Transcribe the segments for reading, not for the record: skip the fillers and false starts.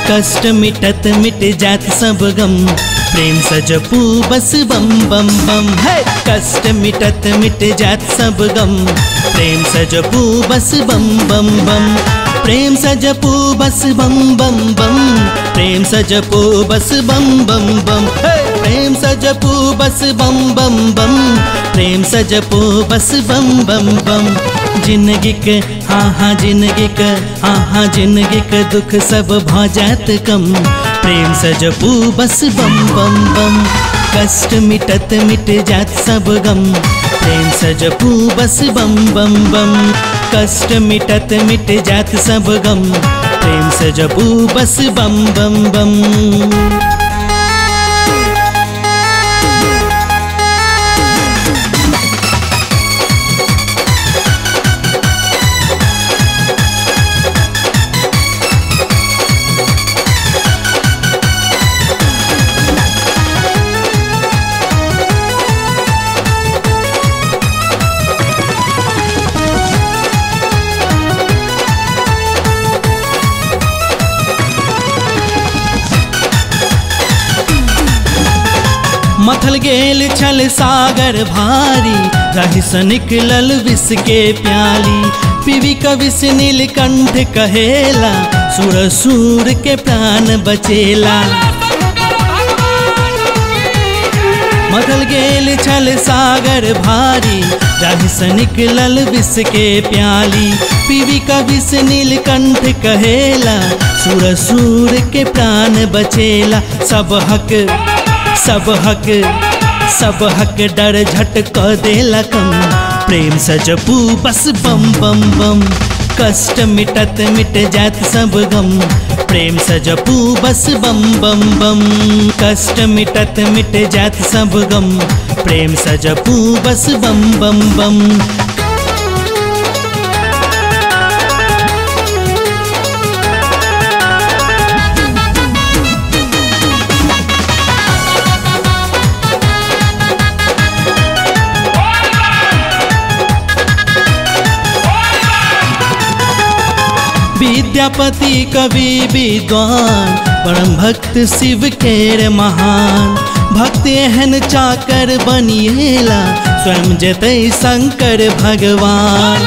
कष्ट मिटत मिट जात सब गम, प्रेम से जपू बस बम बम बम है। कष्ट मिटत मिट जात सब गम, प्रेम से जपू बस बम बम बम। प्रेम से जपू बस बम बम बम, प्रेम से जपू बस बम बम बम है। प्रेम से जपू बस बम बम बम, प्रेम से जपू बस बम बम बम। जिंदगी के हाँ जिंदगी के हाँ जिंदगी के दुख सब भ जात कम, प्रेम से जपू बस बम बम बम। कष्ट मिटत मिट जात सब गम, प्रेम से जपू बस बम बम बम। कष्ट मिटत मिट जात सब गम, प्रेम से जपू बस बम बम बम। मथल गेल छल सागर भारी, रही से निकलल विष के प्याली। पीवी कविश नीलकंठ कहेला, सुर सूर के प्राण बचेला। मथल गेल छल सागर भारी, रही से निकलल विष के प्याली। पीवी कविश नीलकंठ कहेला, सुर सूर के प्राण बचेला। सब हक डर झटक देला कम, प्रेम से जपू बस बम बम बम। कष्ट मिटत मिट जात सब गम, प्रेम से जपू बस बम बम बम। कष्ट मिटत मिट जात सब गम, प्रेम से जपू बस बम बम बम। विद्यापति कवि विद्वान, परम भक्त शिव केर महान। भक्त एहन चाकर बनिएला, स्वयं जतै शंकर भगवान।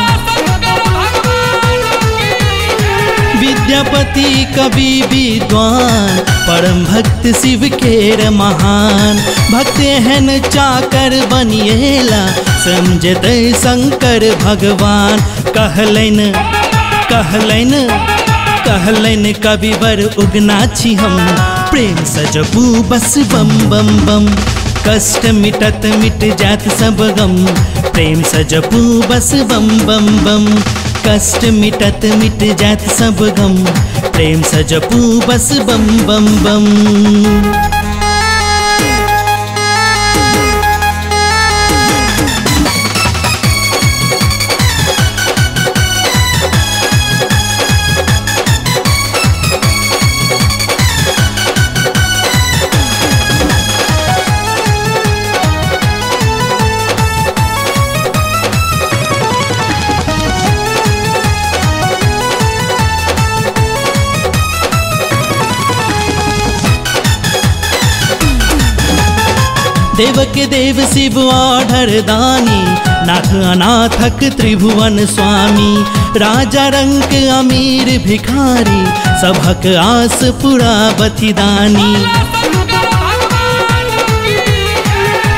विद्यापति कवि विद्वान, परम भक्त शिव केर महान। भक्त एहन चाकर बनिएला, स्वयं जतै शंकर भगवान। कहलैन कविवर उगना छी हम, प्रेम से जपू बस बम बम बम। कष्ट मिटत मिट जात सब गम, प्रेम से जपू बस बम बम बम। कष्ट मिटत मिट जात सब गम, प्रेम से जपू बस बम बम बम। देवक देव शिव आढ़र दानी, नाथ अनाथक त्रिभुवन स्वामी। राजा रंक अमीर भिखारी, सबहक आस पुरावती दानी।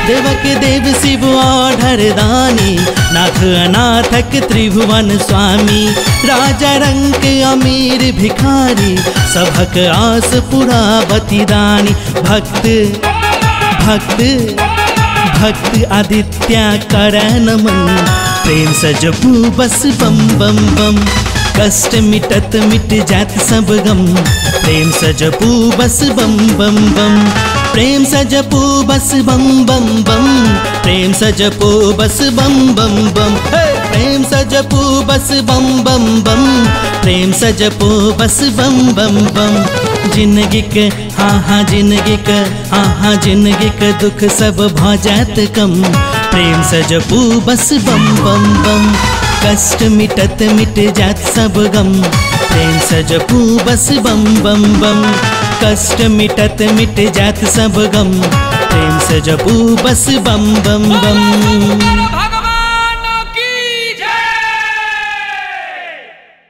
देवक देव शिव आढ़र दानी, नाथ अनाथक त्रिभुवन स्वामी। राजा रंक अमीर भिखारी, सबहक आस पुरावती दानी। भक्त आदित्य करन मन, प्रेम से जपू बस बम बम बम। कष्ट मिटत मिट जात सब गम, प्रेम से जपू बस बम बम बम। प्रेम से जपू बस बम बम बम, प्रेम से जपू बस बम बम बम। प्रेम से जपू बस बम बम बम, प्रेम से जपू बस बम बम बम। जिंदगी के हाँ जिंदगी के दुख सब भ जात कम, प्रेम से जपू बस बम बम बम। कष्ट मिटत मिट जात सब गम, प्रेम सजपू बस बम बम बम। कष्ट मिटत मिट जात सब गम, प्रेम सजपू बस बम बम बम।